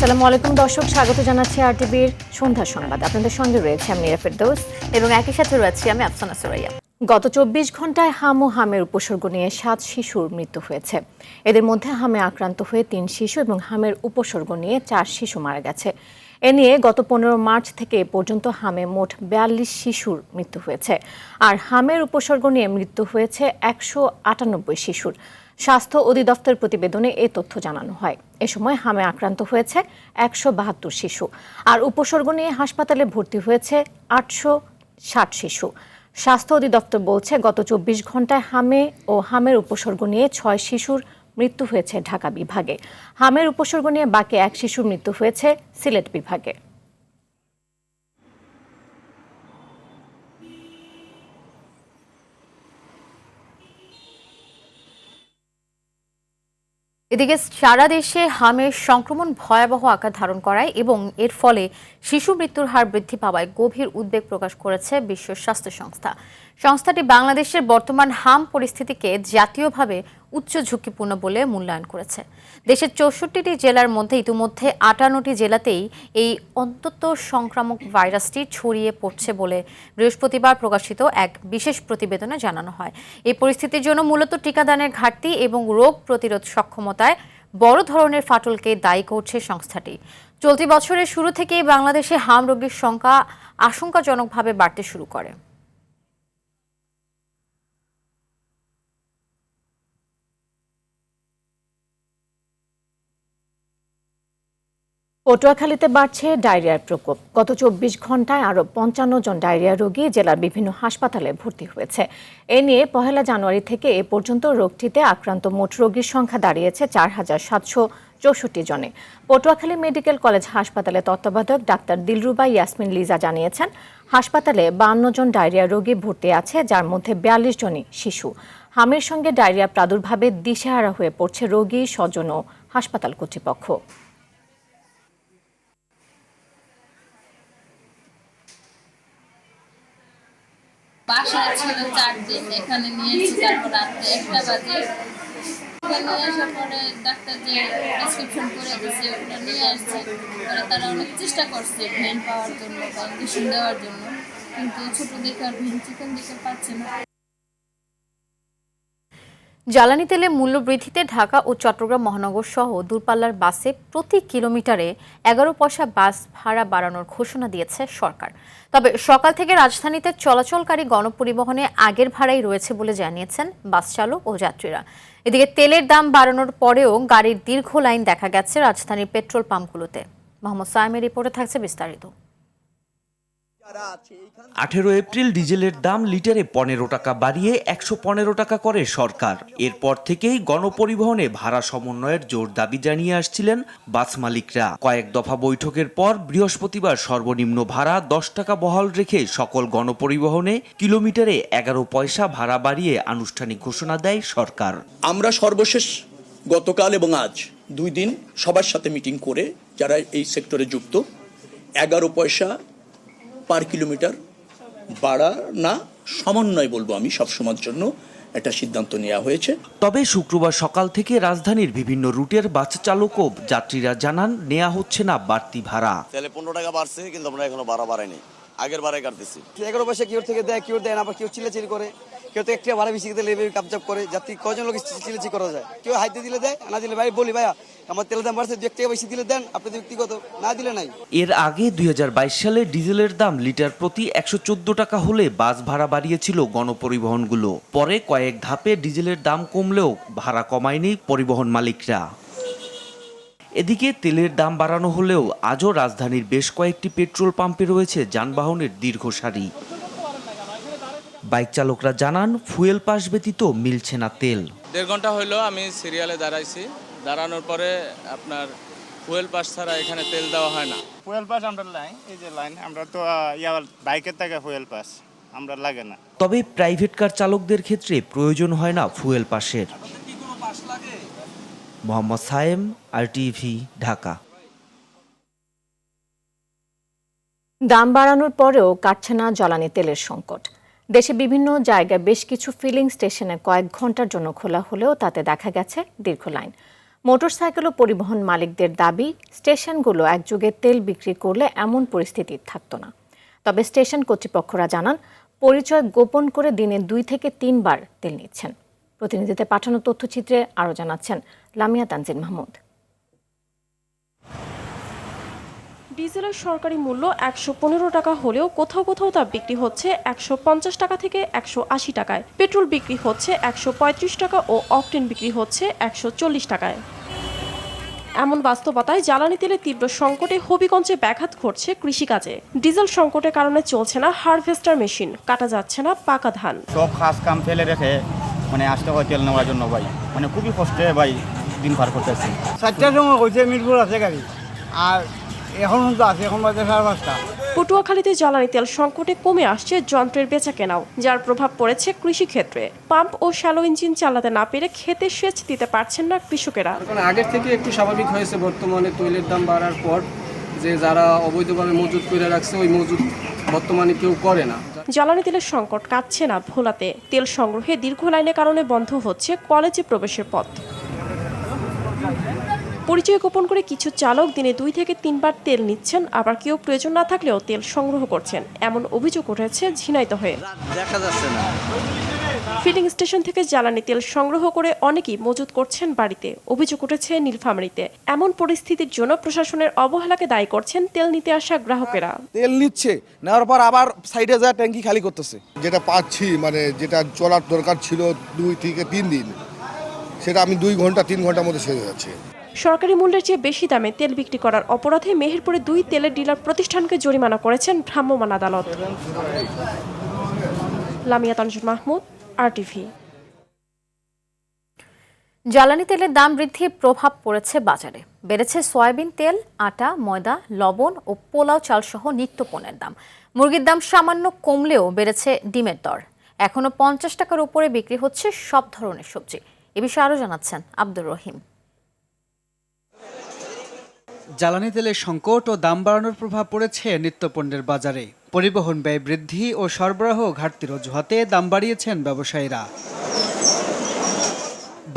আসসালামু আলাইকুম দর্শক, স্বাগত জানাচ্ছি আরটিভির সন্ধ্যা সংবাদ। আপনাদের সঙ্গে রয়েছে আমি নীরা ফেরদৌস এবং একই সাথে রয়েছি আমি আফসানা সুরাইয়া। গত ২৪ ঘন্টায় হাম ও হামের উপসর্গ নিয়ে ৭ শিশুর মৃত্যু হয়েছে। এদের মধ্যে হামে আক্রান্ত হয়ে ৩ শিশু এবং হামের উপসর্গ নিয়ে ৪ শিশু মারা গেছে। এ নিয়ে গত ১৫ মার্চ থেকে এ পর্যন্ত হামে মোট ৪২ শিশুর মৃত্যু হয়েছে। আর হামের উপসর্গ নিয়ে মৃত্যু হয়েছে ১৯৮ শিশুর। স্বাস্থ্য অধিদপ্তর প্রতিবেদনে এ তথ্য জানানো হয়। এ সময় হামে আক্রান্ত হয়েছে ১৭২ শিশু, আর উপসর্গ নিয়ে হাসপাতালে ভর্তি হয়েছে ৮৬০ শিশু। স্বাস্থ্য অধিদপ্তর বলছে, গত ২৪ ঘন্টায় হামে ও হামের উপসর্গ নিয়ে ৬ শিশুর মৃত্যু হয়েছে ঢাকা বিভাগে। হামের উপসর্গ নিয়ে বাকি ১ শিশুর মৃত্যু হয়েছে সিলেট বিভাগে। এদিকে সারা দেশে হামের সংক্রমণ ভয়াবহ আকার ধারণ করায় এবং এর ফলে শিশু মৃত্যুর হার বৃদ্ধি পাওয়ায় গভীর উদ্বেগ প্রকাশ করেছে বিশ্ব স্বাস্থ্য সংস্থা। সংস্থাটি বাংলাদেশের বর্তমান হাম পরিস্থিতিকে জাতীয়ভাবে উচ্চ ঝুঁকিপূর্ণ বলে মূল্যায়ন করেছে। দেশের ৬৪টি জেলার মধ্যে ইতিমধ্যে ৫৮টি জেলাতেই এই অন্তত সংক্রামক ভাইরাসটি ছড়িয়ে পড়ছে বলে বৃহস্পতিবার প্রকাশিত এক বিশেষ প্রতিবেদনে জানানো হয়। এই পরিস্থিতির জন্য মূলত টিকাদানের ঘাটতি এবং রোগ প্রতিরোধ সক্ষমতায় বড় ধরনের ফাটলকে দায়ী করছে সংস্থাটি। চলতি বছরের শুরু থেকেই বাংলাদেশে হাম রোগীর সংখ্যা আশঙ্কাজনকভাবে বাড়তে শুরু করে। পটুয়াখালীতে বাড়ছে ডায়রিয়ার প্রকোপ। গত ২৪ ঘন্টায় আরও ৫৫ জন ডায়রিয়া রোগী জেলার বিভিন্ন হাসপাতালে ভর্তি হয়েছে। এ নিয়ে ১ জানুয়ারি থেকে এ পর্যন্ত রোগটিতে আক্রান্ত মোট রোগীর সংখ্যা দাঁড়িয়েছে ৪,৭৬৪ জনে। পটুয়াখালী মেডিকেল কলেজ হাসপাতালে তত্ত্বাবধায়ক ডাক্তার দিলরুবা ইয়াসমিন লিজা জানিয়েছেন, হাসপাতালে ৫২ জন ডায়রিয়া রোগী ভর্তি আছে, যার মধ্যে ৪২ জনই শিশু। হামের সঙ্গে ডায়রিয়া প্রাদুর্ভাবে দিশেহারা হয়ে পড়ছে রোগী, স্বজন ও হাসপাতাল কর্তৃপক্ষ। বাসায় ছিল ৪ দিন, এখানে নিয়ে এসেছি, তারপর রাত্রে ১টা বাজে নিয়ে আসার পরে ডাক্তার যে প্রেসক্রিপশন করে দিচ্ছে ওগুলো নিয়ে আসছে। পরে তারা অনেক চেষ্টা করছে ভেন পাওয়ার জন্য বা ইঞ্জেকশন দেওয়ার জন্য, কিন্তু ছোটো দেখে আর ভেন চিকন দেখে পাচ্ছে না। জ্বালানি তেলের মূল্য বৃদ্ধিতে ঢাকা ও চট্টগ্রাম মহানগর সহ দূরপাল্লার বাসে প্রতি কিলোমিটারে ১১ পয়সা বাস ভাড়া বাড়ানোর ঘোষণা দিয়েছে সরকার। তবে সকাল থেকে রাজধানীতে চলাচলকারী গণপরিবহনে আগের ভাড়াই রয়েছে বলে জানিয়েছেন বাস চালক ও যাত্রীরা। এদিকে তেলের দাম বাড়ানোর পরেও গাড়ির দীর্ঘ লাইন দেখা গেছে রাজধানীর পেট্রোল পাম্পগুলোতে। মোহাম্মদ সায়েমের রিপোর্টে থাকছে বিস্তারিত। ১৮ এপ্রিল ডিজেলের দাম লিটারে ১৫ টাকা বাড়িয়ে ১১৫ টাকা করে সরকার। এরপর থেকেই গণপরিবহনে ভাড়া সমন্বয়ের জোর দাবি জানিয়ে আসছিলেন বাস মালিকরা। কয়েক দফা বৈঠকের পর বৃহস্পতিবার সর্বনিম্ন ভাড়া ১০ টাকা বহাল রেখে সকল গণপরিবহনে কিলোমিটারে ১১ পয়সা ভাড়া বাড়িয়ে আনুষ্ঠানিক ঘোষণা দেয় সরকার। আমরা সর্বশেষ গতকাল এবং আজ ২ দিন সবার সাথে মিটিং করে যারা এই সেক্টরে যুক্ত ১১ পয়সা পার কিলোমিটার বাড়া না সমন্বয় বলবো আমি সবসময়ের জন্য একটা সিদ্ধান্ত নেওয়া হয়েছে। তবে শুক্রবার সকাল থেকে রাজধানীর বিভিন্ন রুটের বাস চালক ও যাত্রীরা জানান নেওয়া হচ্ছে না বাড়তি ভাড়া। তাহলে ১৫ টাকা বাড়ছে, কিন্তু আমরা এখনো ভাড়া বাড়াইনি, আগের বারে কাটতেছি। ১১ পয়সা কেউ থেকে দেয়, কেউ দেয় না, আবার কেউ চিল্লাচিল্লি করে, কেউ তো একটা ভাড়া বেশি দিলে কাপচাপ করে। যাত্রী কজন লোক চিল্লাচি করা যায়, কেউ হাইতে দিলে দেয়, না দিলে ভাই বলি ভাইয়া আমার তেলের দাম বাড়ছে, ২ টাকা বেশি দিলে দেন, আপনি ব্যক্তিগত না দিলে নাই। এর আগে ২০২২ সালে ডিজেলের দাম লিটার প্রতি ১১৪ টাকা হলে বাস ভাড়া বাড়িয়েছিল গণপরিবহনগুলো। পরে কয়েক ধাপে ডিজেলের দাম কমলেও ভাড়া কমায়নি পরিবহন মালিকরা। এদিকে তেলের দাম বাড়ানো হলেও আজও রাজধানীর বেশ কয়েকটি পেট্রোল পাম্পে রয়েছে যানবাহনের দীর্ঘ সারি। বাইক চালকরা জানান, ফুয়েল পাস ব্যতীত মিলছে না তেল। ১.৫ ঘন্টা হইলো আমি সিরিয়ালে দাঁড়াইছি, দাঁড়ানোর পরে আপনার ফুয়েল পাস ছাড়া এখানে তেল দেওয়া হয় না। ফুয়েল পাস আমরা লাইন, এই যে লাইন আমরা তো বাইকের থেকে ফুয়েল পাস আমরা লাগে না। তবে প্রাইভেট কার চালকদের ক্ষেত্রে প্রয়োজন হয় না ফুয়েল পাসের। মোহাম্মদ সায়েম, আরটিভি, ঢাকা। দাম বাড়ানোর পরেও কাটছে না জ্বালানি তেলের সংকট। দেশে বিভিন্ন জায়গায় বেশ কিছু ফিলিং স্টেশনে কয়েক ঘন্টার জন্য খোলা হলেও তাতে দেখা গেছে দীর্ঘ লাইন। মোটরসাইকেল ও পরিবহন মালিকদের দাবি, স্টেশনগুলো একযোগে তেল বিক্রি করলে এমন পরিস্থিতি থাকতো না। তবে স্টেশন কর্তৃপক্ষরা জানান, পরিচয় গোপন করে দিনে 2 থেকে 3 বার তেল নিচ্ছেন। প্রতিনিধিদের পাঠানো তথ্যচিত্রে আরও জানাচ্ছেন লামিয়া তানজিন মাহমুদ। ডিজেলের সরকারি মূল্য 115 টাকা হলেও কোথাও কোথাও তা বিক্রি হচ্ছে 150 টাকা থেকে 180 টাকায়। পেট্রোল বিক্রি হচ্ছে 135 টাকা ও অকটেন বিক্রি হচ্ছে 140 টাকায়। এমন বাস্তবতায় জ্বালানি তেলের তীব্র সংকটে হবিগঞ্জে ব্যাঘাত ঘটছে কৃষিকাজে। ডিজেল সংকটের কারণে চলছে না হারভেস্টার মেশিন, কাটা যাচ্ছে না পাকা ধান। সব কাজ কাম ফেলে রেখে আসতে হয় তেল নেওয়ার জন্য ভাই, খুবই কষ্টে ভাই দিন পার করতেছি। 4টার সময় হয়েছে মিরপুর আছে গাড়ি, আর এখন তো আছে, এখন বাজে 5:30। পটুয়াখালীতে জ্বালানি তেল সংকটে কমে আসছে যন্ত্রের বেচা কেনাও, যার প্রভাব পড়েছে কৃষিক্ষেত্রে। পাম্প ও শ্যালো ইঞ্জিন চালাতে না পেরে খেতে সেচ দিতে পারছেন না কৃষকেরা। আগের থেকে একটু স্বাভাবিক হয়েছে, বর্তমানে তৈলের দাম বাড়ার পর যে যারা অবৈধভাবে মজুত করে রাখছে ওই মজুত বর্তমানে কেউ করে না। জ্বালানি তেলের সংকট কাটছে না ভোলাতে। তেল সংগ্রহে দীর্ঘ লাইনের কারণে বন্ধ হচ্ছে কলেজে প্রবেশের পথ। পরিচয় গোপন করে কিছু চালক দিনে 2 থেকে 3 বার তেল নিচ্ছেন, আবার কেউ প্রয়োজন না থাকলেও তেল সংগ্রহ করছেন, এমন অভিযোগ উঠেছে ঝিনাইদহে। দেখা যাচ্ছে না। ফিলিং স্টেশন থেকে জ্বালানি তেল সংগ্রহ করে অনেকেই মজুত করছেন বাড়িতে। অভিযোগ উঠেছে নীলফামারীতে। এমন পরিস্থিতির জন্য প্রশাসনের অবহেলাকে দায়ী করছেন তেল নিতে আসা গ্রাহকেরা। তেল নিচ্ছে, নেওয়ার পর আবার সাইডে যা ট্যাঙ্কি খালি করতেছে। যেটা পাচ্ছি যেটা চলার দরকার ছিল 2 থেকে 3 দিন, সেটা আমি 2 ঘন্টা 3 ঘন্টার মধ্যে শেষ হয়ে যাচ্ছে। সরকারি মূল্যের চেয়ে বেশি দামে তেল বিক্রি করার অপরাধে মেহেরপুরে 2 তেলের ডিলার প্রতিষ্ঠানকে জরিমানা করেছেন ভ্রাম্যমাণ আদালত। লামিয়া তানজিন মাহমুদ, RTV। জ্বালানি তেলের দাম বৃদ্ধির প্রভাব পড়েছে বাজারে। বেড়েছে সয়াবিন তেল, আটা, ময়দা, লবণ ও পোলাও চাল সহ নিত্যপণ্যের দাম। মুরগির দাম সামান্য কমলেও বেড়েছে ডিমের দর। এখনো 50 টাকার উপরে বিক্রি হচ্ছে সব ধরনের সবজি। এ বিষয়ে আরও জানাচ্ছেন আব্দুর রহিম। জ্বালানি তেলের সংকট ও দাম বাড়ানোর প্রভাব পড়েছে নিত্যপণ্যের বাজারে। পরিবহন ব্যয় বৃদ্ধি ও সরবরাহ ঘাটতির অজুহাতে দাম বাড়িয়েছেন ব্যবসায়ীরা।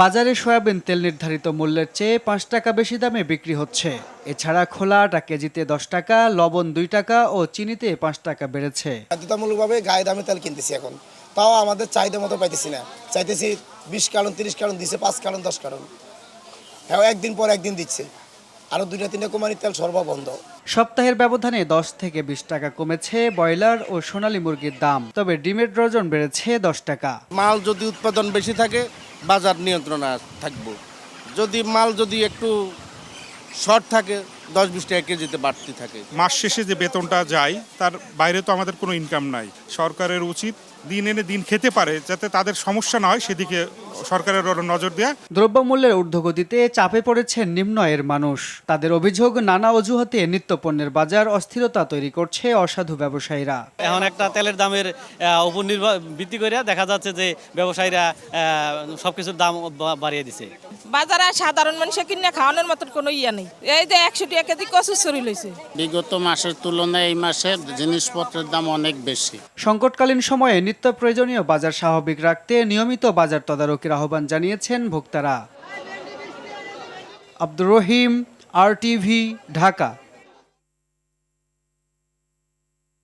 বাজারে সয়াবিন তেল নির্ধারিত মূল্যের চেয়ে 5 টাকা বেশি দামে বিক্রি হচ্ছে। এছাড়া খোলা আটা কেজিতে 10 টাকা, লবণ 2 টাকা ও চিনিতে 5 টাকা বেড়েছে। বাধ্যতামূলকভাবে গায়ে দামে তেল কিনতেছি এখন, তাও আমাদের চাহিদা মতো পাইতেছি না। চাইতেছি 20 কার্টন 30 কার্টন দিচ্ছে, 5 কার্টন 10 কার্টন, হ্যাঁ একদিন পর একদিন দিচ্ছে। আরো 2-3টা কোম্পানির তেল সরবরাহ বন্ধ। সপ্তাহের ব্যবধানে 10 থেকে 20 টাকা কমেছে ব্রয়লার ও সোনালী মুরগির দাম। তবে ডিমের ডজন বেড়েছে 10 টাকা। মাল যদি উৎপাদন বেশি থাকে বাজার নিয়ন্ত্রণে থাকবো, মাল যদি একটু শর্ট থাকে 10-20 টাকা কেজিতে বাড়তি থাকে। মাস শেষে যে বেতনটা যায় তার বাইরে তো আমাদের কোনো ইনকাম নাই। সরকারের উচিত দিন এনে দিন খেতে পারে, যাতে তাদের সমস্যা না হয় সেদিকে সরকারের নজর দেয়া। দ্রব্যমূল্যের ঊর্ধ্বগতিতে চাপে পড়েছেন নিম্ন আয়ের মানুষ। তাদের অভিযোগ, নানা অজুহাতে নিত্যপণ্যের বাজার অস্থিরতা তৈরি করছে অসাধু ব্যবসায়ীরা। এখন একটা তেলের দামের উপর ভিত্তি করে দেখা যাচ্ছে যে ব্যবসায়ীরা সবকিছুর দাম বাড়িয়ে দিছে। বাজারে সাধারণ মানুষের কিনে খাওয়ানোর মতন কোনো ইয়া নেই। এই যে 100 টাকা কেজি কচুর চুরি লইছে। বিগত মাসের তুলনায় এই মাসে জিনিসপত্রের দাম অনেক বেশি। সংকটকালীন সময়ে নিত্য প্রয়োজনীয় বাজার স্বাভাবিক রাখতে নিয়মিত বাজার তদারকির আহ্বান জানিয়েছেন ভোক্তারা। আব্দুর রহিম, RTV, ঢাকা।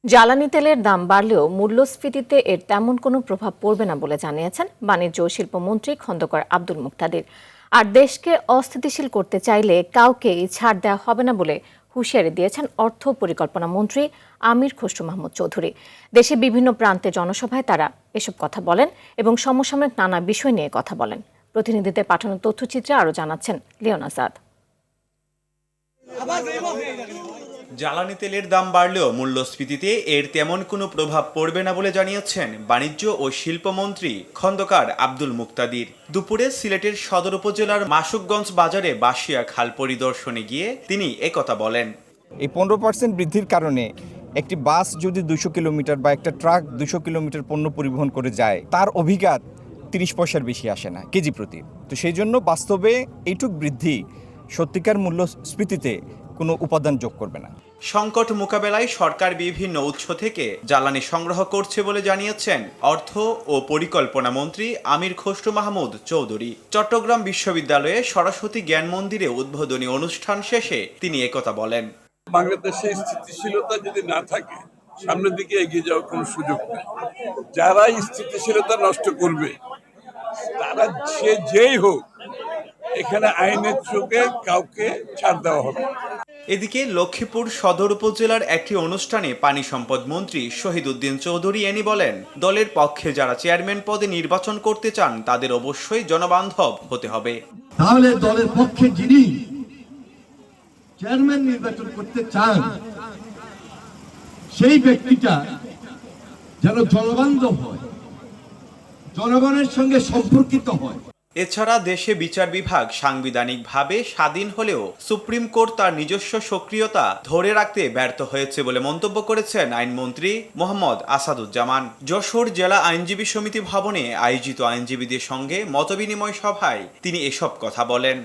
জ্বালানি তেলের দাম বাড়লেও মূল্যস্ফীতিতে এর তেমন কোনো প্রভাব পড়বে না বলে জানিয়েছেন বাণিজ্য ও শিল্পমন্ত্রী খন্দকার আব্দুল মুক্তাদির। আর দেশকে অস্থিতিশীল করতে চাইলে কাউকেই ছাড় দেওয়া হবে না বলে হুঁশিয়ারি দিয়েছেন অর্থ পরিকল্পনা মন্ত্রী আমির খসরু মাহমুদ চৌধুরী। দেশে বিভিন্ন প্রান্তে জনসভায় তারা এসব কথা বলেন এবং সমসাময়িক নানা বিষয় নিয়ে কথা বলেন। প্রতিনিধিদের পাঠানো তথ্যচিত্রে আরও জানাচ্ছেন লিওন আজাদ। জ্বালানি তেলের দাম বাড়লেও মূল্যস্ফীতিতে এর তেমন কোনো প্রভাব পড়বে না বলে জানিয়েছেন বাণিজ্য ও শিল্পমন্ত্রী খন্দকার আব্দুল মুক্তাদির। দুপুরে সিলেটের সদর উপজেলার মাসুকগঞ্জ বাজারে বাসিয়া খাল পরিদর্শনে গিয়ে তিনি একথা বলেন। এই 15% বৃদ্ধির কারণে একটি বাস যদি 200 কিলোমিটার বা একটা ট্রাক 200 কিলোমিটার পণ্য পরিবহন করে যায়, তার অভিঘাত 30 পয়সার বেশি আসে না কেজি প্রতি। তো সেই জন্য বাস্তবে এইটুক বৃদ্ধি সত্যিকার মূল্যস্ফীতিতে কোনো উপাদান যোগ করবে না। সংকট মোকাবেলায় সরকার বিভিন্ন উৎস থেকে জ্বালানি সংগ্রহ করছে বলে জানিয়েছেন অর্থ ও পরিকল্পনা মন্ত্রী আমির খসরু মাহমুদ চৌধুরী। চট্টগ্রাম বিশ্ববিদ্যালয়ে সরস্বতী জ্ঞান মন্দিরে উদ্বোধনী অনুষ্ঠান শেষে তিনি একথা বলেন। বাংলাদেশে স্থিতিশীলতা যদি না থাকে সামনের দিকে এগিয়ে যাওয়ার কোনো সুযোগ নেই। যারা স্থিতিশীলতা নষ্ট করবে তারা যেই হোক, এখানে আইনের চোখে কাউকে ছাড় দেওয়া হবে। এদিকে লক্ষ্মীপুর সদর উপজেলার একটি অনুষ্ঠানে পানি সম্পদ মন্ত্রী শহীদ উদ্দিন চৌধুরী এনি বলেন, দলের পক্ষে যারা চেয়ারম্যান পদে নির্বাচন করতে চান তাদের অবশ্যই জনবান্ধব হতে হবে। তাহলে দলের পক্ষে যিনি চেয়ারম্যান নির্বাচন করতে চান সেই ব্যক্তিটা যেন জনবান্ধব হয়, জনগণের সঙ্গে সম্পর্কিত হয়। এছাড়া দেশে বিচার বিভাগ সাংবিধানিকভাবে স্বাধীন হলেও সুপ্রিম কোর্ট তার নিজস্ব সক্রিয়তা ধরে রাখতে ব্যর্থ হয়েছে বলে মন্তব্য করেছেন আইনমন্ত্রী মোহাম্মদ আসাদুজ্জামান। যশোর জেলা আইনজীবী সমিতি ভবনে আয়োজিত আইনজীবীদের সঙ্গে মতবিনিময় সভায় তিনি এসব কথা বলেন।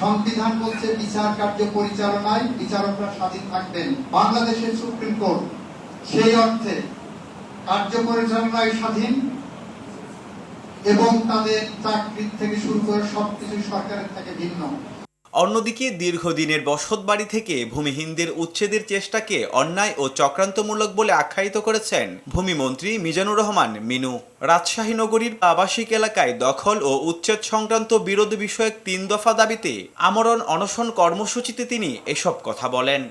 সংবিধান বলছে বিচার কার্য পরিচালনায় বিচারকরা স্বাধীন থাকবেন। বাংলাদেশের সুপ্রিম কোর্ট সেই অর্থে কার্য পরিচালনায় স্বাধীন এবং তাদের চাকরি থেকে শুরু করে সবকিছু সরকারের থেকে ভিন্ন। অন্যদিকে দীর্ঘদিনের বসতবাড়ি থেকে ভূমিহীনদের উচ্ছেদের চেষ্টাকে অন্যায় ও চক্রান্তমূলক বলে আখ্যায়িত করেছেন ভূমিমন্ত্রী মিজানুর রহমান মিনু। রাজশাহী নগরীর আবাসিক এলাকায় দখল ও উচ্ছেদ সংক্রান্ত বিরোধ বিষয়ক 3 দফা দাবিতে আমরণ অনশন কর্মসূচিতে তিনি এসব কথা বলেন।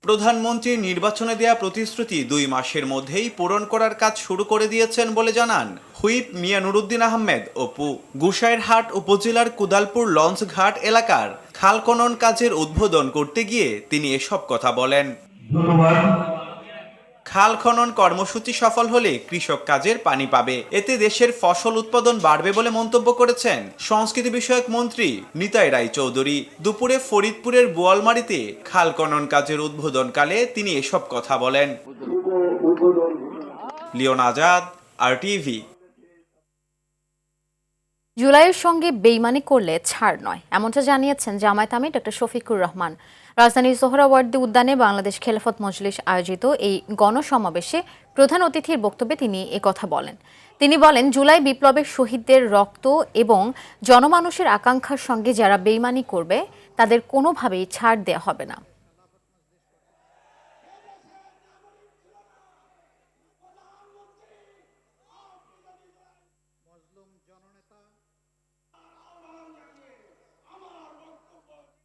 প্রধানমন্ত্রীর নির্বাচনে দেয়া প্রতিশ্রুতি 2 মাসের মধ্যেই পূরণ করার কাজ শুরু করে দিয়েছেন বলে জানান হুইপ মিয়া নুরুদ্দিন আহমেদ অপু। গুসাইরহাট উপজেলার কুদালপুর লঞ্চ ঘাট এলাকার খাল খনন কাজের উদ্বোধন করতে গিয়ে তিনি এসব কথা বলেন। খাল খনন কর্মসূচি সফল হলে কৃষক কাজের পানি পাবে, এতে দেশের ফসল উৎপাদন বাড়বে বলে মন্তব্য করেছেন সংস্কৃতি বিষয়ক মন্ত্রী নিতাই রায় চৌধুরী। দুপুরে ফরিদপুরের বোয়ালমারীতে খাল খনন কাজের উদ্বোধনকালে তিনি এসব কথা বলেন। Leon Azad, RTV। জুলাইয়ের সঙ্গে বেইমানি করলে ছাড় নয়, এমনটা জানিয়েছেন জামায়াত আমির ডক্টর শফিকুর রহমান। রাজধানীর সোহরাওয়ার্দী উদ্যানে বাংলাদেশ খেলাফত মজলিস আয়োজিত এই গণসমাবেশে প্রধান অতিথির বক্তব্যে তিনি একথা বলেন। তিনি বলেন, জুলাই বিপ্লবের শহীদদের রক্ত এবং জনমানুষের আকাঙ্ক্ষার সঙ্গে যারা বেইমানি করবে তাদের কোনোভাবেই ছাড় দেওয়া হবে না।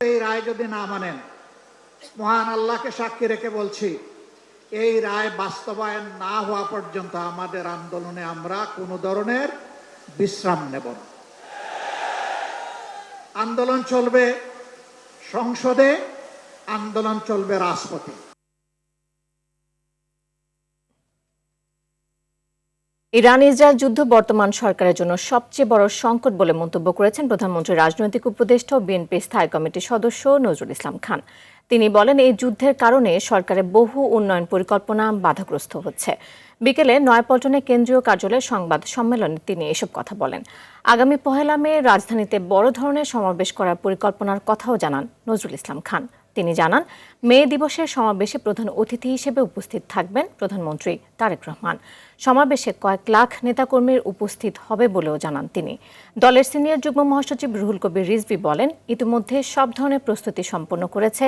এই রায় যদি না মানেন, মহান আল্লাহকে সাক্ষী রেখে বলছি, এই রায় বাস্তবায়ন না হওয়া পর্যন্ত আমাদের আন্দোলনে আমরা কোনো ধরনের বিশ্রাম নেব না। আন্দোলন চলবে সংসদে, আন্দোলন চলবে রাজপথে। ইরান ইসরায়েল যুদ্ধ বর্তমান সরকারের জন্য সবচেয়ে বড় সংকট বলে মন্তব্য করেছেন প্রধানমন্ত্রীর রাজনৈতিক উপদেষ্টা ও বিএনপি স্থায়ী কমিটির সদস্য নজরুল ইসলাম খান। তিনি বলেন, এই যুদ্ধের কারণে সরকারের বহু উন্নয়ন পরিকল্পনা বাধাগ্রস্ত হচ্ছে। বিকেলে নয়াপল্টনে কেন্দ্রীয় কার্যালয়ে সংবাদ সম্মেলনে তিনি এসব কথা বলেন। আগামী 1 মে রাজধানীতে বড় ধরনের সমাবেশ করার পরিকল্পনার কথাও জানান নজরুল ইসলাম খান। তিনি জানান, মে দিবসের সমাবেশে প্রধান অতিথি হিসেবে উপস্থিত থাকবেন প্রধানমন্ত্রী তারেক রহমান। সমাবেশে কয়েক লাখ নেতাকর্মীর উপস্থিত হবে বলেও জানান তিনি। দলের সিনিয়র যুগ্ম মহাসচিব রুহুল কবির রিজভী বলেন, ইতিমধ্যে সব ধরনের প্রস্তুতি সম্পন্ন করেছে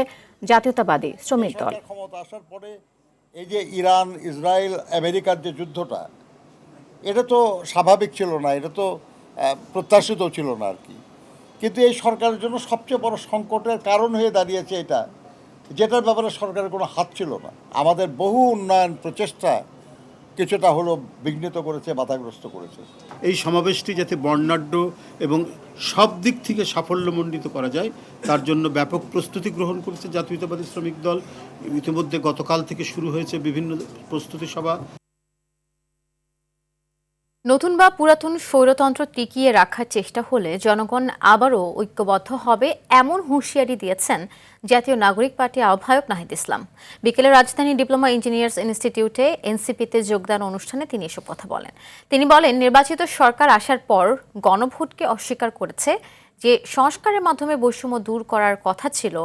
জাতীয়তাবাদী শ্রমিক দল। ক্ষমতা আসার পরে এই যে ইরান ইসরায়েল আমেরিকার যে যুদ্ধটা, এটা তো স্বাভাবিক ছিল না, এটা তো প্রত্যাশিত ছিল না আর কি। কিন্তু এই সরকারের জন্য সবচেয়ে বড় সংকটের কারণ হয়ে দাঁড়িয়েছে এটা, যেটার ব্যাপারে সরকারের কোনো হাত ছিল না। আমাদের বহু উন্নয়ন প্রচেষ্টা কিছুটা হলো বিঘ্নিত করেছে, বাধাগ্রস্ত করেছে। এই সমাবেশটি যাতে বর্ণাঢ্য এবং সব দিক থেকে সাফল্যমণ্ডিত করা যায় তার জন্য ব্যাপক প্রস্তুতি গ্রহণ করেছে জাতীয়তাবাদী শ্রমিক দল। ইতিমধ্যে গতকাল থেকে শুরু হয়েছে বিভিন্ন প্রস্তুতি সভা। নতুন বা পুরাতন স্বৈরতন্ত্র টিকিয়ে রাখার চেষ্টা হলে জনগণ আবারও ঐক্যবদ্ধ হবে, এমন হুঁশিয়ারি দিয়েছেন জাতীয় নাগরিক পার্টি আহ্বায়ক নাহিদ ইসলাম। বিকেলে রাজধানী ডিপ্লোমা ইঞ্জিনিয়ার্স ইনস্টিটিউটে এনসিপিতে যোগদান অনুষ্ঠানে তিনি এসব কথা বলেন। তিনি বলেন, নির্বাচিত সরকার আসার পর গণভোটকে অস্বীকার করেছে, যে সংস্কারের মাধ্যমে বৈষম্য দূর করার কথা ছিল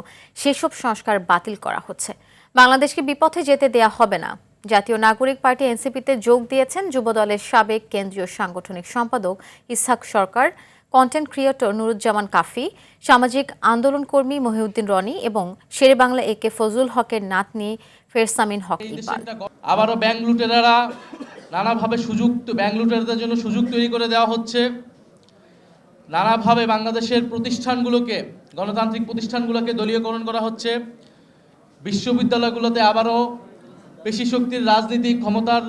সেসব সংস্কার বাতিল করা হচ্ছে। বাংলাদেশকে বিপথে যেতে দেয়া হবে না। জাতীয় নাগরিক পার্টি এনসিপিতে যোগ দিয়েছেন যুবদলের সাবেক কেন্দ্রীয় সাংগঠনিক সম্পাদক ইসহাক সরকার, কন্টেন্ট ক্রিয়েটর নুরুজ্জামান কাফি, সামাজিক আন্দোলন কর্মী মহিউদ্দিন রনি এবং শেরেবাংলা একে ফজলুল হকের নাতনি ফেরসামিন হক ইকবাল। আবারও ব্যাংক লুটেরারা নানাভাবে ব্যাংক লুটেরাদের জন্য সুযোগ তৈরি করে দেওয়া হচ্ছে। নানাভাবে বাংলাদেশের প্রতিষ্ঠানগুলোকে, গণতান্ত্রিক প্রতিষ্ঠানগুলোকে দলীয়করণ করা হচ্ছে। বিশ্ববিদ্যালয়গুলোতে আবারও পেশি শক্তির রাজনীতি, ক্ষমতার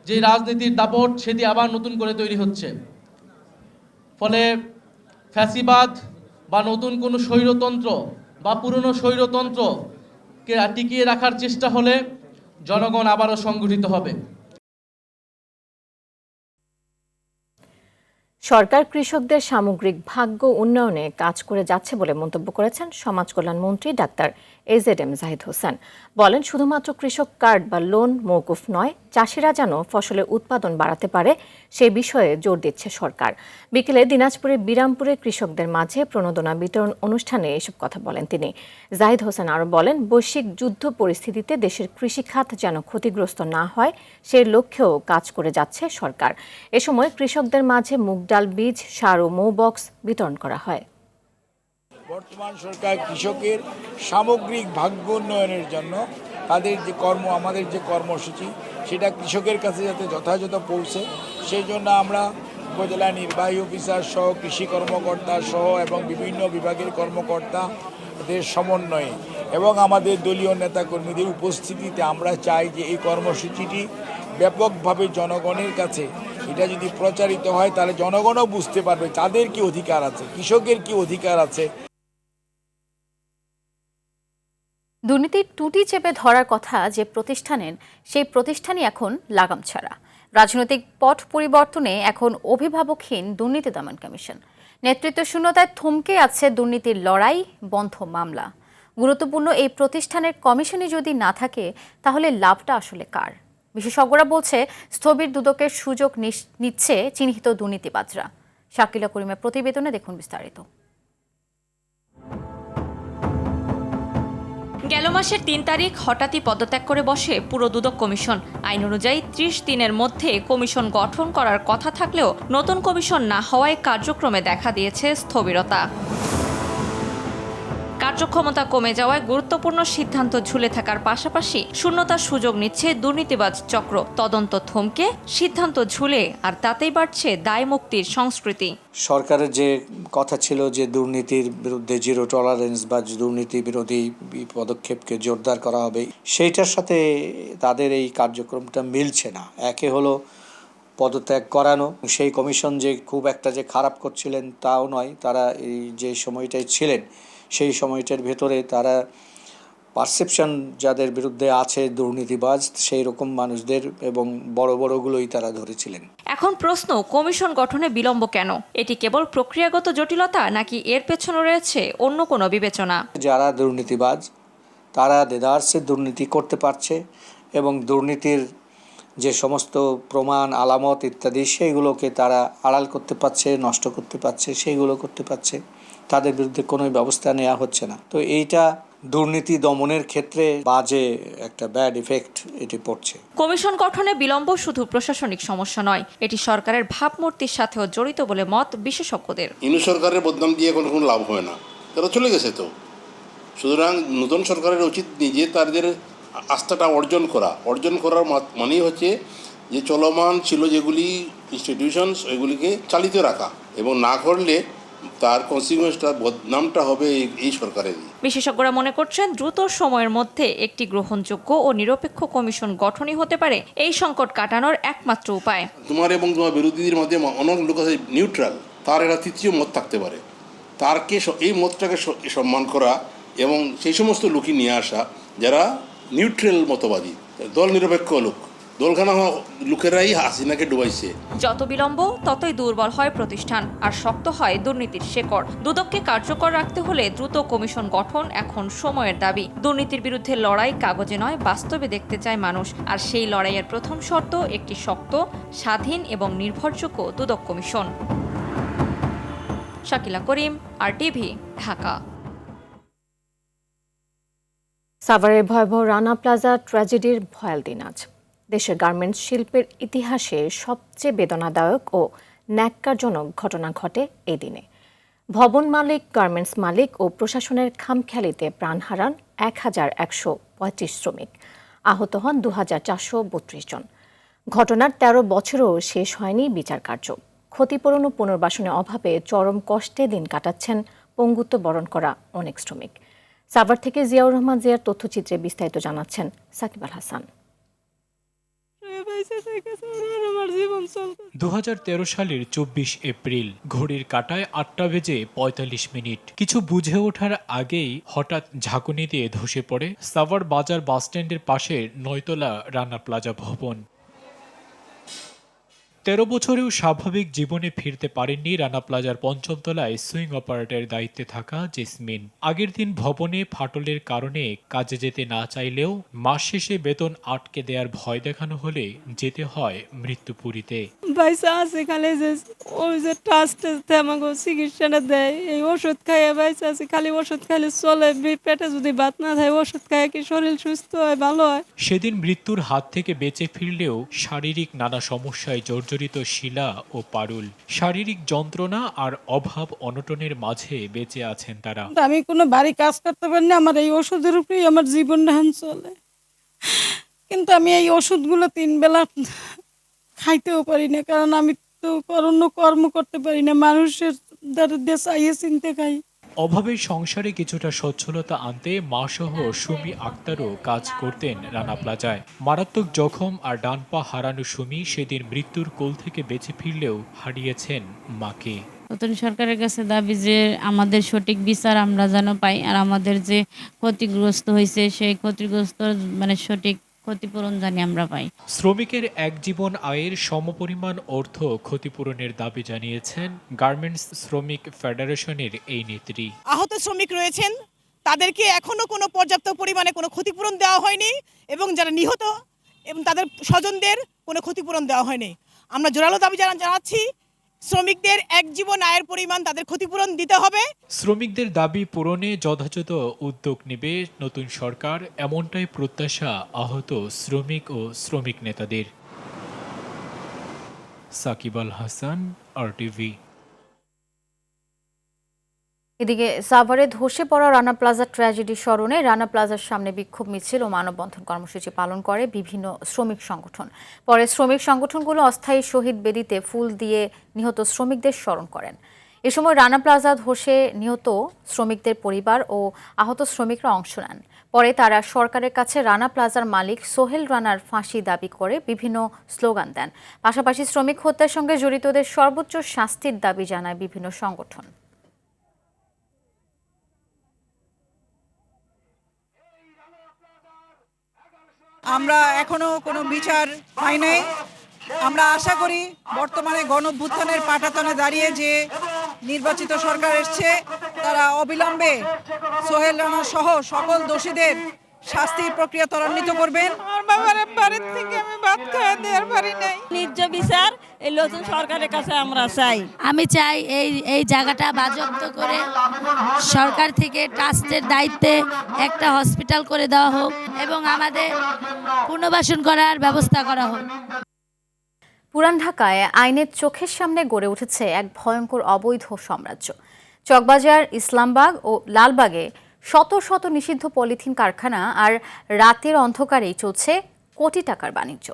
যে রাজনীতির দাপট সেটি আবার নতুন করে তৈরি হচ্ছে। ফলে ফ্যাসিবাদ বা নতুন কোনো স্বৈরতন্ত্র বা পুরনো স্বৈরতন্ত্রকে টিকিয়ে রাখার চেষ্টা হলে জনগণ আবারও সংগঠিত হবে। সরকার কৃষকদের সামগ্রিক ভাগ্য উন্নয়নে কাজ করে যাচ্ছে বলে মন্তব্য করেছেন সমাজ কল্যাণ মন্ত্রী ডাক্তার এজেডএম জাহিদ হোসেন। বলেন, শুধুমাত্র কৃষক কার্ড বা লোন মওকুফ নয়, চাষিরা যেন ফসলের উৎপাদন বাড়াতে পারে সেই বিষয়ে জোর দিচ্ছে সরকার। বিকেলে দিনাজপুরের বিরামপুরে কৃষকদের মাঝে প্রণোদনা বিতরণ অনুষ্ঠানে এসব কথা বলেন তিনি। জাহিদ হোসেন আরও বলেন, বৈশ্বিক যুদ্ধ পরিস্থিতিতে দেশের কৃষিখাত যেন ক্ষতিগ্রস্ত না হয় সে লক্ষ্যেও কাজ করে যাচ্ছে সরকার। এ সময় কৃষকদের মাঝে মুগ ডাল বীজ, সার ও মৌবক্স বিতরণ করা হয়। বর্তমান সরকার কৃষকের সামগ্রিক ভাগ্য উন্নয়নের জন্য তাদের যে আমাদের যে কর্মসূচি সেটা কৃষকের কাছে যাতে যথাযথ পৌঁছে সেই জন্য আমরা উপজেলা নির্বাহী অফিসার সহ কৃষি কর্মকর্তা সহ এবং বিভিন্ন বিভাগের কর্মকর্তাদের সমন্বয়ে এবং আমাদের দলীয় নেতাকর্মীদের উপস্থিতিতে আমরা চাই যে এই কর্মসূচিটি ব্যাপকভাবে জনগণের কাছে এটা যদি প্রচারিত হয় তাহলে জনগণও বুঝতে পারবে তাদের কি অধিকার আছে, কৃষকের কি অধিকার আছে। দুর্নীতির টুটি চেপে ধরার কথা যে প্রতিষ্ঠানের, সেই প্রতিষ্ঠানই এখন লাগাম ছাড়া। রাজনৈতিক পট পরিবর্তনে এখন অভিভাবকহীন দুর্নীতি দমন কমিশন। নেতৃত্ব শূন্যতায় থমকে আছে দুর্নীতির লড়াই, বন্ধ মামলা। গুরুত্বপূর্ণ এই প্রতিষ্ঠানের কমিশনই যদি না থাকে তাহলে লাভটা আসলে কার? বিশেষজ্ঞরা বলছে, স্থবির দুদকের সুযোগ নিচ্ছে চিহ্নিত দুর্নীতিবাজরা। শাকিলা করিমের প্রতিবেদনে দেখুন বিস্তারিত। গেল মাসের ৩ তারিখ হঠাৎই পদত্যাগ করে বসে পুরো দুদক কমিশন। আইন অনুযায়ী ৩০ দিনের মধ্যে কমিশন গঠন করার কথা থাকলেও নতুন কমিশন না হওয়ায় কার্যক্রমে দেখা দিয়েছে স্থবিরতা। কার্যক্ষমতা কমে যাওয়ায় গুরুত্বপূর্ণ সিদ্ধান্ত ঝুলে থাকার পাশাপাশি শূন্যতার সুযোগ নিচ্ছে দুর্নীতিবাজ চক্র। তদন্ত থমকে, সিদ্ধান্ত ঝুলে, আর তাতেই বাড়ছে দায় মুক্তির সংস্কৃতি। সরকারের যে কথা ছিল যে দুর্নীতির বিরুদ্ধে জিরো টলারেন্স বা দুর্নীতি বিরোধী পদক্ষেপকে জোরদার করা হবে, সেইটার সাথে তাদের এই কার্যক্রমটা মিলছে না। একে হলো পদত্যাগ করানো, সেই কমিশন যে খুব একটা যে খারাপ করছিলেন তাও নয়, তারা এই যে সময়টায় ছিলেন সেই সময়টার ভেতরে তারা পারসেপশন যাদের বিরুদ্ধে আছে দুর্নীতিবাজ সেই রকম মানুষদের এবং বড়গুলোই তারা ধরেছিলেন। এখন প্রশ্ন, কমিশন গঠনে বিলম্ব কেন? এটি কেবল প্রক্রিয়াগত জটিলতা নাকি এর পেছনে রয়েছে অন্য কোনো বিবেচনা? যারা দুর্নীতিবাজ তারা দেদারসে দুর্নীতি করতে পারছে এবং দুর্নীতির যে সমস্ত প্রমাণ, আলামত ইত্যাদি সেইগুলোকে তারা আড়াল করতে পারছে, নষ্ট করতে পারছে, সেইগুলো করতে পারছে। তাদের বিরুদ্ধে কোনো ব্যবস্থা নেওয়া হচ্ছে না। তো এইটা দুর্নীতি দমনের ক্ষেত্রে বাজে একটা ব্যাড ইফেক্ট এটি পড়ছে। কমিশন গঠনে বিলম্ব শুধু প্রশাসনিক সমস্যা নয়, এটি সরকারের ভাবমূর্তির সাথেও জড়িত বলে মত বিশেষজ্ঞদের। ইনু সরকারের বদনাম দিয়ে কোনো লাভ হয় না, তারা চলে গেছে। তো সুতরাং নতুন সরকারের উচিত নিজে তাদের আস্থাটা অর্জন করার মানেই হচ্ছে যে চলমান ছিল যেগুলি ইনস্টিটিউশনস ওইগুলিকে চালিত রাখা, এবং না করলে তার কনসিকুয়েন্সটা বদনামটা হবে এই সরকারের। বিশেষজ্ঞরা মনে করছেন দ্রুত সময়ের মধ্যে একটি গ্রহণযোগ্য ও নিরপেক্ষ কমিশন গঠনই হতে পারে এই সংকট কাটানোর একমাত্র উপায়। তোমার এবং তোমার বিরোধীদের মধ্যে অনেক লোক আছে নিউট্রাল, তার একটা তৃতীয় মত থাকতে পারে, তারকে এই মতটাকে সম্মান করা এবং সেই সমস্ত লোকই নিয়ে আসা যারা নিউট্রাল মতবাদী, দল নিরপেক্ষ লোক। দোলখানা লোকেরাই হাসিনাকে ডুবাইছে। যত বিলম্ব ততই দুর্বল হয় প্রতিষ্ঠান আর শক্ত হয় দুর্নীতির শেকড়। দুদককে কার্যকর রাখতে হলে দ্রুত কমিশন গঠন এখন সময়ের দাবি। দুর্নীতির বিরুদ্ধে লড়াই কাগজে নয়, বাস্তবে দেখতে চায় মানুষ। আর সেই লড়াইয়ের প্রথম শর্ত একটি শক্ত, স্বাধীন এবং নির্ভরযোগ্য দুদক কমিশন। শাকিলা করিম, RTV, ঢাকা। সাভারের ভয়াবহ রানা প্লাজা ট্র্যাজেডির ভয়াল দিন আজ। দেশের গার্মেন্টস শিল্পের ইতিহাসে সবচেয়ে বেদনাদায়ক ও ন্যাক্কারজনক ঘটনা ঘটে এই দিনে। ভবন মালিক, গার্মেন্টস মালিক ও প্রশাসনের খামখেয়ালিতে প্রাণ হারান ১,১৩৫ শ্রমিক, আহত হন ২,৪৩২ জন। ঘটনার ১৩ বছরও শেষ হয়নি বিচার কার্য। ক্ষতিপূরণ ও পুনর্বাসনের অভাবে চরম কষ্টে দিন কাটাচ্ছেন পঙ্গুত্ব বরণ করা অনেক শ্রমিক। সাভার থেকে জিয়াউর রহমান জিয়ার তথ্যচিত্রে বিস্তারিত জানাচ্ছেন সাকিব আল হাসান। ২০১৩ সালের ২৪ এপ্রিল ঘড়ির কাঁটায় ৮:৪৫। কিছু বুঝে ওঠার আগেই হঠাৎ ঝাঁকুনি দিয়ে ধসে পড়ে সাভার বাজার বাসস্ট্যান্ডের পাশে ৯তলা রানা প্লাজা ভবন। ১৩ বছরেও স্বাভাবিক জীবনে ফিরতে পারেননি রানা প্লাজার ৫ম তলায় সুইং অপারেটরের দায়িত্বে থাকা জেসমিন। আগের দিন ভবনে ফাটলের কারণে কাজে যেতে না চাইলেও মাস শেষে বেতন আটকে দেওয়ার ভয় দেখানো হলে যেতে হয় মৃত্যুপুরীতে। পয়সা আছে খালি যে ওই যে ট্রাস্টে আমাকে চিকিৎসাটা দেয়, এই ওষুধ খাইয়ে পয়সা আছে, খালি ওষুধ খাইলে চলে। পেটে যদি ভাত না থাকে ওষুধ খাইয়ে কি শরীর সুস্থ হয়, ভালো হয়। সেদিন মৃত্যুর হাত থেকে বেঁচে ফিরলেও শারীরিক নানা সমস্যায় জর্জরিত শিলা ও পারুল। শারীরিক যন্ত্রণা আর অভাব অনটনের মাঝে বেঁচে আছেন তারা। আমি কোনো বাড়ি কাজ করতে পারি না, আমার এই ওষুধের উপরেই আমার জীবন ধান চলে। কিন্তু আমি এই ওষুধগুলো ৩ বেলা খাইতেও পারি না, কারণ আমি তো অন্য কর্ম করতে পারি না, মানুষের দ্বারা চাইয়ে চিনতে খাই। অভাবের সংসারে কিছুটা সচ্ছলতা আনতে মা সহ সুমি আক্তারও কাজ করতেন রানা প্লাজায়। মারাত্মক জখম আর ডান পা হারানো সুমি সেদিন মৃত্যুর কোল থেকে বেঁচে ফিরলেও হারিয়েছেন মাকে। নতুন সরকারের কাছে দাবি যে আমাদের সঠিক বিচার আমরা যেন পাই, আর আমাদের যে ক্ষতিগ্রস্ত হয়েছে সেই ক্ষতিগ্রস্ত সঠিক ক্ষতিপূরণ জানি আমরা পাই। শ্রমিকের এক জীবন আয়ের সমপরিমাণ অর্থ ক্ষতিপূরণের দাবি জানিয়েছেন গার্মেন্টস শ্রমিক ফেডারেশনের এই নেত্রী। আহত শ্রমিক রয়েছেন, তাদেরকে এখনো কোনো পর্যাপ্ত পরিমাণে কোনো ক্ষতিপূরণ দেওয়া হয়নি, এবং যারা নিহত এবং তাদের স্বজনদের কোনো ক্ষতিপূরণ দেওয়া হয়নি। আমরা জোরালো দাবি জানাচ্ছি, শ্রমিকদের এক জীবন আয়ের পরিমাণ তাদের ক্ষতিপূরণ দিতে হবে। শ্রমিকদের দাবি পূরণে যথাযথ উদ্যোগ নেবে নতুন সরকার, এমনটাই প্রত্যাশা আহত শ্রমিক ও শ্রমিক নেতাদের। সাকিব আল হাসান, RTV। এদিকে সাভারে ধসে পড়া রানা প্লাজা ট্র্যাজেডি স্মরণে রানা প্লাজার সামনে বিক্ষোভ মিছিল ও মানববন্ধন কর্মসূচি পালন করে বিভিন্ন শ্রমিক সংগঠন। পরে শ্রমিক সংগঠনগুলো অস্থায়ী শহীদ বেদিতে ফুল দিয়ে নিহত শ্রমিকদের স্মরণ করেন। এ সময় রানা প্লাজা ধসে নিহত শ্রমিকদের পরিবার ও আহত শ্রমিকরা অংশ নেন। পরে তারা সরকারের কাছে রানা প্লাজার মালিক সোহেল রানার ফাঁসি দাবি করে বিভিন্ন স্লোগান দেন। পাশাপাশি শ্রমিক হত্যার সঙ্গে জড়িতদের সর্বোচ্চ শাস্তির দাবি জানায় বিভিন্ন সংগঠন। আমরা এখনো কোনো বিচার পাই নাই। আমরা আশা করি বর্তমানে গণঅভ্যুত্থানের পাটাতনে দাঁড়িয়ে যে নির্বাচিত সরকার এসছে, তারা অবিলম্বে সোহেল রানা সহ সকল দোষীদের শাস্তির প্রক্রিয়া ত্বরান্বিত করবেন। আমার বাবার বাড়ির থেকে আমি ভাত খাওয়া দেওয়ার পারি নাই। ন্যায্য বিচার এই নতুন সরকারের কাছে আমরা চাই। আমি চাই এই জায়গাটা বাজেয়াপ্ত করে সরকার থেকে ট্রাস্টের দায়িত্বে একটা হসপিটাল করে দেওয়া হোক এবং আমাদের পুনর্বাসন করার ব্যবস্থা করা হোক। পুরান ঢাকায় আইনের চোখের সামনে গড়ে উঠেছে এক ভয়ঙ্কর অবৈধ সাম্রাজ্য। চকবাজার, ইসলামবাগ ও লালবাগে শত শত নিষিদ্ধ পলিথিন কারখানা, আর রাতের অন্ধকারেই চলছে কোটি টাকার বাণিজ্য।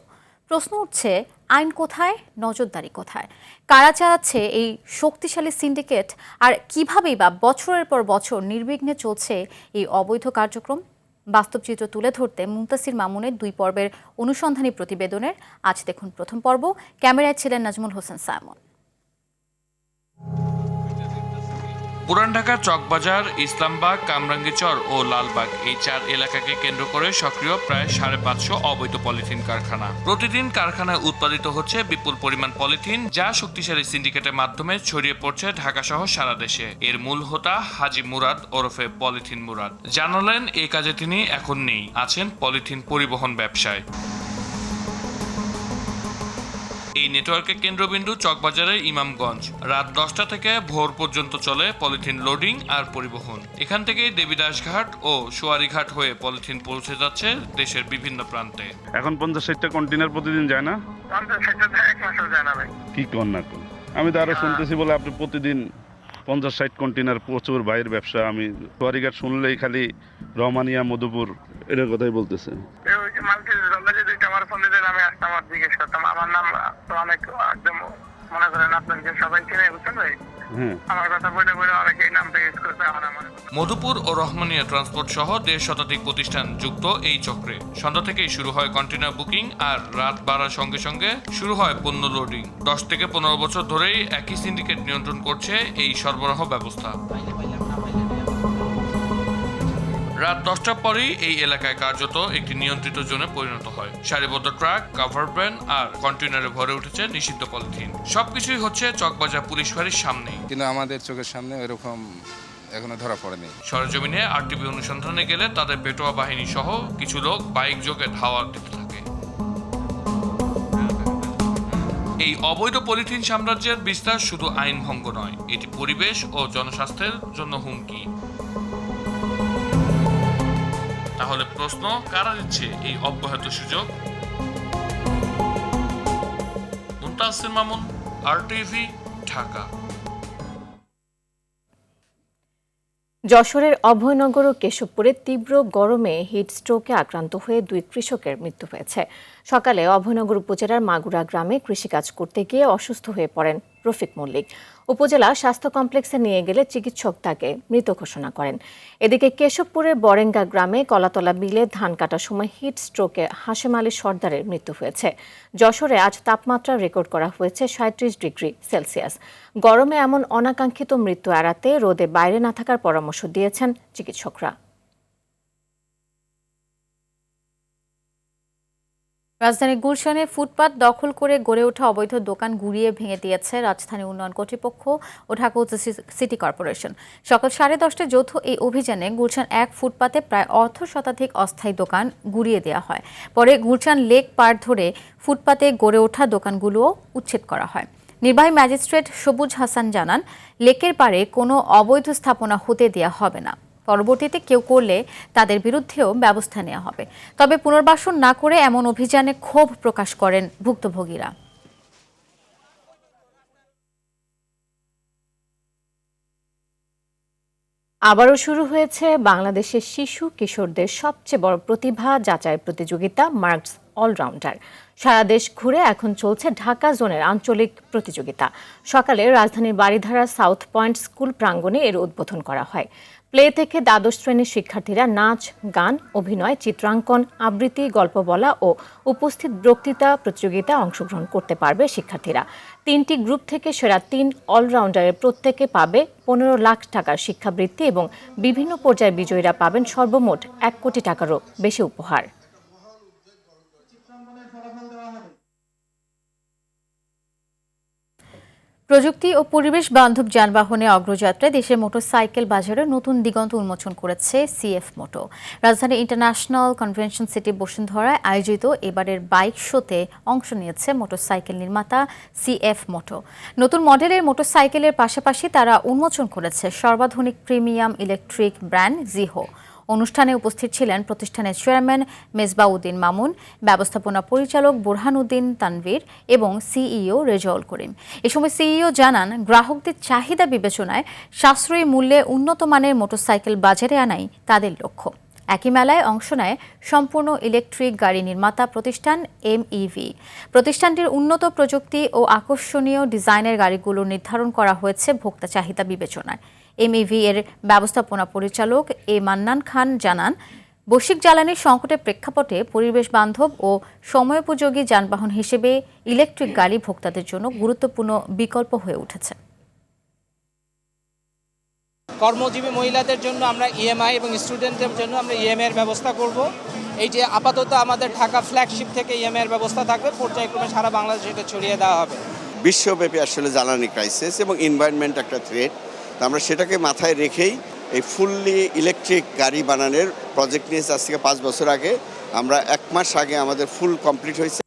প্রশ্ন উঠছে, আইন কোথায়, নজরদারি কোথায়? কারা চালাচ্ছে এই শক্তিশালী সিন্ডিকেট, আর কিভাবেই বা বছরের পর বছর নির্বিঘ্নে চলছে এই অবৈধ কার্যক্রম? বাস্তব চিত্র তুলে ধরতে মুনতাসির মামুনের 2 পর্বের অনুসন্ধানী প্রতিবেদনের আজ দেখুন প্রথম পর্ব। ক্যামেরায় ছিলেন নাজমুল হোসেন সায়মন। পুরান ঢাকার চকবাজার, ইসলামবাগ, কামরাঙ্গীচর ও লালবাগ এই 4 এলাকাকে কেন্দ্র করে সক্রিয় প্রায় 550 অবৈধ পলিথিন কারখানা। প্রতিদিন কারখানায় উৎপাদিত হচ্ছে বিপুল পরিমাণ পলিথিন, যা শক্তিশালী সিন্ডিকেটের মাধ্যমে ছড়িয়ে পড়ছে ঢাকা সহ সারা দেশে। এর মূল হোতা হাজি মুরাদ ওরফে পলিথিন মুরাদ জানালেন, এই কাজে তিনি এখন নেই, আছেন পলিথিন পরিবহন ব্যবসায়। এই নেটওয়ার্কের কেন্দ্রবিন্দু চকবাজারের ইমামগঞ্জ। রাত 10টা থেকে ভোর পর্যন্ত চলে পলিথিন লোডিং আর পরিবহন। এখান থেকেই দেবীদাসঘাট ও সোয়ারিঘাট হয়ে পলিথিন পৌঁছে যাচ্ছে দেশের বিভিন্ন প্রান্তে। এখন 50-60টা কন্টেনার প্রতিদিন যায় না? 50-60টা এক মাসও যায় না ভাই। কি কর না কোন, আমি তো আরো শুনতেছি বলে আপনি প্রতিদিন 50-60 কন্টেনার, প্রচুর বাইরের ব্যবসা। আমি সোয়ারিঘাট শুনলেই খালি রহমানিয়া, মধুপুর এটার কথাই বলতেছে। ওই যে মালকে যদি আমার ফোন দিতেন আমি আসতাম আর জিজ্ঞেস করতাম। আমার নাম তো অনেক একদম মনে করেন আপনাকে সবাই চিনে, বুঝছেন ভাই? আমার কথা বলে বলে অনেকেই নামটা ইউজ করতে। মধুপুর ও রহমানিয়া ট্রান্সপোর্ট সহ 1.5 শতাধিক প্রতিষ্ঠান যুক্ত এই চক্রে। সন্ধ্যা থেকেই শুরু হয় কন্টেনার বুকিং আর রাত বাড়ার সঙ্গে সঙ্গে শুরু হয় পণ্য লোডিং। 10 থেকে 15 বছর ধরেই একই সিন্ডিকেট নিয়ন্ত্রণ করছে এই সরবরাহ ব্যবস্থা। রাত 10টার পরেই এই এলাকায় কার্যত একটি নিয়ন্ত্রিত জোনে পরিণত হয়। সারিবদ্ধ ট্রাক, কাভার ভ্যান আর কন্টেনারে ভরে উঠেছে নিষিদ্ধ পলিথিন। সবকিছুই হচ্ছে চকবাজার পুলিশ ফাঁড়ির সামনেই, কিন্তু আমাদের চোখের সামনে এরকম এখনো ধরা পড়েনি। সরেজমিনে আরটিভি অনুসন্ধানে গেলে তাদের পেটোয়া বাহিনী সহ কিছু লোক বাইক যোগে ধাওয়া দিতে থাকে। এই অবৈধ পলিথিন সাম্রাজ্যের বিস্তার শুধু আইন ভঙ্গ নয়, এটি পরিবেশ ও জনস্বাস্থ্যের জন্য হুমকি। তাহলে প্রশ্ন, কারা দিচ্ছে এই অব্যাহত সুযোগ? মুনতাসির মামুন, আরটিভি, ঢাকা। যশোরের অভয়নগর ও কেশবপুরে তীব্র গরমে হিটস্ট্রোকে আক্রান্ত হয়ে 2 কৃষকের মৃত্যু হয়েছে। সকালে অভয়নগর উপজেলার মাগুরা গ্রামে কৃষিকাজ করতে গিয়ে অসুস্থ হয়ে পড়েন রফিক মল্লিক। উপজেলা স্বাস্থ্য কমপ্লেক্সে নিয়ে গেলে চিকিৎসক তাকে মৃত ঘোষণা করেন। এদিকে কেশবপুরের বরেঙ্গা গ্রামে কলাতলা বিলে ধান কাটার সময় হিটস্ট্রোকে হাশেম আলী সর্দারের মৃত্যু হয়েছে। যশোরে আজ তাপমাত্রা রেকর্ড করা হয়েছে 37 ডিগ্রি সেলসিয়াস। গরমে এমন অনাকাঙ্ক্ষিত মৃত্যু এড়াতে রোদে বাইরে না থাকার পরামর্শ দিয়েছেন চিকিৎসকরা। রাজধানীর গুলশানে ফুটপাত দখল করে গড়ে ওঠা অবৈধ দোকান গুড়িয়ে ভেঙে দিয়েছে রাজধানী উন্নয়ন কর্তৃপক্ষ ও ঢাকা উত্তর সিটি কর্পোরেশন। সকাল 10:30টায় যৌথ এই অভিযানে গুলশান 1 ফুটপাতে প্রায় 1/2 শতাধিক অস্থায়ী দোকান গুড়িয়ে দেওয়া হয়। পরে গুলশান লেক পার ধরে ফুটপাতে গড়ে ওঠা দোকানগুলোও উচ্ছেদ করা হয়। নির্বাহী ম্যাজিস্ট্রেট সবুজ হাসান জানান, লেকের পারে কোনো অবৈধ স্থাপনা হতে দেওয়া হবে না। পরবর্তীতে কেউ করলে তাদের বিরুদ্ধেও ব্যবস্থা নেওয়া হবে। তবে পুনর্বাসন না করে এমন অভিযানে ক্ষোভ প্রকাশ করেন ভুক্তভোগীরা। আবারও শুরু হয়েছে বাংলাদেশের শিশু কিশোরদের সবচেয়ে বড় প্রতিভা যাচাই প্রতিযোগিতা মার্কস অলরাউন্ডার। সারা দেশ ঘুরে এখন চলছে ঢাকা জোনের আঞ্চলিক প্রতিযোগিতা। সকালে রাজধানীর বারিধারা সাউথ পয়েন্ট স্কুল প্রাঙ্গণে এর উদ্বোধন করা হয়। প্লে থেকে দ্বাদশ শ্রেণীর শিক্ষার্থীরা নাচ, গান, অভিনয়, চিত্রাঙ্কন, আবৃত্তি, গল্প বলা ও উপস্থিত বক্তৃতা প্রতিযোগিতায় অংশগ্রহণ করতে পারবে শিক্ষার্থীরা। 3টি গ্রুপ থেকে সেরা 3 অলরাউন্ডারের প্রত্যেকে পাবে 15 লাখ টাকার শিক্ষাবৃত্তি এবং বিভিন্ন পর্যায়ে বিজয়ীরা পাবেন সর্বমোট 1 কোটি টাকারও বেশি উপহার। প্রযুক্তি ও পরিবেশ বান্ধব যানবাহনে অগ্রযাত্রায় দেশের মোটরসাইকেল বাজারে নতুন দিগন্ত উন্মোচন করেছে সিএফ মোটো। রাজধানী ইন্টারন্যাশনাল কনভেনশন সিটি বসুন্ধরায় আয়োজিত এবারের বাইক শোতে অংশ নিয়েছে মোটরসাইকেল নির্মাতা সিএফ মোটো। নতুন মডেলের মোটরসাইকেলের পাশাপাশি তারা উন্মোচন করেছে সর্বাধুনিক প্রিমিয়াম ইলেকট্রিক ব্র্যান্ড জিহো। অনুষ্ঠানে উপস্থিত ছিলেন প্রতিষ্ঠানের চেয়ারম্যান মেজবাউদ্দিন মামুন, ব্যবস্থাপনা পরিচালক বুরহানুদ্দিন তানভীর এবং সিইও রেজাউল করিম। এ সময় সিইও জানান, গ্রাহকদের চাহিদা বিবেচনায় সাশ্রয়ী মূল্যে উন্নত মানের মোটরসাইকেল বাজারে আনাই তাদের লক্ষ্য। একই মেলায় অংশ নেয় সম্পূর্ণ ইলেকট্রিক গাড়ি নির্মাতা প্রতিষ্ঠান এমইভি। প্রতিষ্ঠানটির উন্নত প্রযুক্তি ও আকর্ষণীয় ডিজাইনের গাড়িগুলো নির্ধারণ করা হয়েছে ভোক্তা চাহিদা বিবেচনায়। এমইভি এর ব্যবস্থাপনা পরিচালক এ মান্নান খান জানান, বৈশ্বিক জ্বালানির সংকটের প্রেক্ষাপটে পরিবেশ বান্ধব ও সময়োপযোগী যানবাহন হিসেবে ইলেকট্রিক গাড়ি ভোক্তাদের জন্য গুরুত্বপূর্ণ বিকল্প হয়ে উঠেছে। কর্মজীবী মহিলাদের জন্য আমরা ইএমআই এবং স্টুডেন্টদের জন্য আমরা ইএমআই এর ব্যবস্থা করব। এই যে আপাতত আমাদের ঢাকা ফ্ল্যাগশিপ থেকে ইএমআই এর ব্যবস্থা থাকবে, পর্যায়ক্রমে সারা বাংলাদেশে এটা ছড়িয়ে দেওয়া হবে। বিশ্বব্যাপী আসলে জ্বালানি ক্রাইসিস এবং এনভায়রনমেন্ট একটা থ্রেট, আমরা সেটাকে মাথায় রেখেই এই ফুললি ইলেকট্রিক গাড়ি বানানোর প্রজেক্ট নিয়েছি। আজ থেকে 5 বছর আগে, আমরা 1 মাস আগে আমাদের ফুল কমপ্লিট হয়েছে।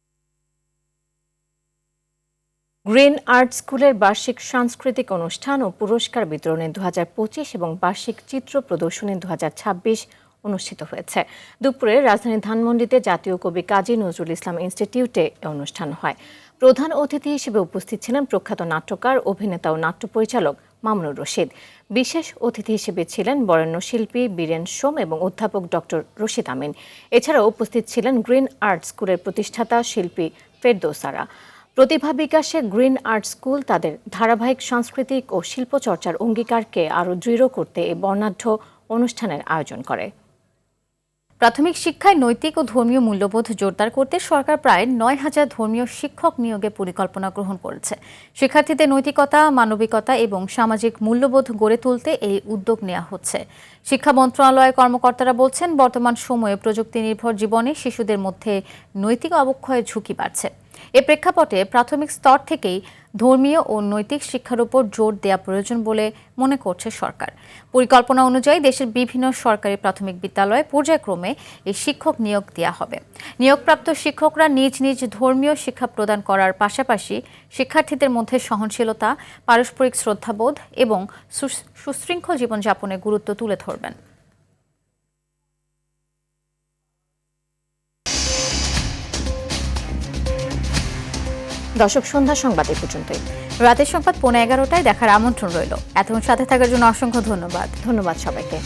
গ্রিন আর্ট স্কুলের বার্ষিক সাংস্কৃতিক অনুষ্ঠান ও পুরস্কার বিতরণী 2025 এবং বার্ষিক চিত্র প্রদর্শনী 2026 অনুষ্ঠিত হয়েছে। দুপুরে রাজধানী ধানমন্ডিতে জাতীয় কবি কাজী নজরুল ইসলাম ইনস্টিটিউটে এ অনুষ্ঠান হয়। প্রধান অতিথি হিসেবে উপস্থিত ছিলেন প্রখ্যাত নাট্যকার, অভিনেতা ও নাট্য পরিচালক মামুনুর রশিদ। বিশেষ অতিথি হিসেবে ছিলেন বরেণ্য শিল্পী বীরেন সোম এবং অধ্যাপক ডক্টর রশিদ আমিন। এছাড়াও উপস্থিত ছিলেন গ্রিন আর্ট স্কুলের প্রতিষ্ঠাতা শিল্পী ফেরদৌসারা। প্রতিভা বিকাশে গ্রিন আর্ট স্কুল তাদের ধারাবাহিক সাংস্কৃতিক ও শিল্পচর্চার অঙ্গীকারকে আরও দৃঢ় করতে এই বর্ণাঢ্য অনুষ্ঠানের আয়োজন করে। প্রাথমিক শিক্ষায় নৈতিক ও ধর্মীয় মূল্যবোধ জোরদার করতে সরকার প্রায় 9,000 ধর্মীয় শিক্ষক নিয়োগের পরিকল্পনা গ্রহণ করেছে। শিক্ষার্থীদের নৈতিকতা, মানবিকতা এবং সামাজিক মূল্যবোধ গড়ে তুলতে এই উদ্যোগ নেওয়া হচ্ছে। শিক্ষা মন্ত্রণালয়ের কর্মকর্তারা বলছেন, বর্তমান সময়ে প্রযুক্তি নির্ভর জীবনে শিশুদের মধ্যে নৈতিক অবক্ষয়ের ঝুঁকি বাড়ছে। এ প্রেক্ষাপটে প্রাথমিক স্তর থেকেই ধর্মীয় ও নৈতিক শিক্ষার উপর জোর দেওয়া প্রয়োজন বলে মনে করছে সরকার। পরিকল্পনা অনুযায়ী দেশের বিভিন্ন সরকারি প্রাথমিক বিদ্যালয়ে পর্যায়ক্রমে এই শিক্ষক নিয়োগ দেওয়া হবে। নিয়োগপ্রাপ্ত শিক্ষকরা নিজ নিজ ধর্মীয় শিক্ষা প্রদান করার পাশাপাশি শিক্ষার্থীদের মধ্যে সহনশীলতা, পারস্পরিক শ্রদ্ধাবোধ এবং সুশৃঙ্খল জীবনযাপনের গুরুত্ব তুলে ধরবেন। দর্শক, সন্ধ্যা সংবাদ এই পর্যন্তই। রাতের সংবাদ 11:15টায় দেখার আমন্ত্রণ রইল। এতক্ষণ সাথে থাকার জন্য অসংখ্য ধন্যবাদ সবাইকে।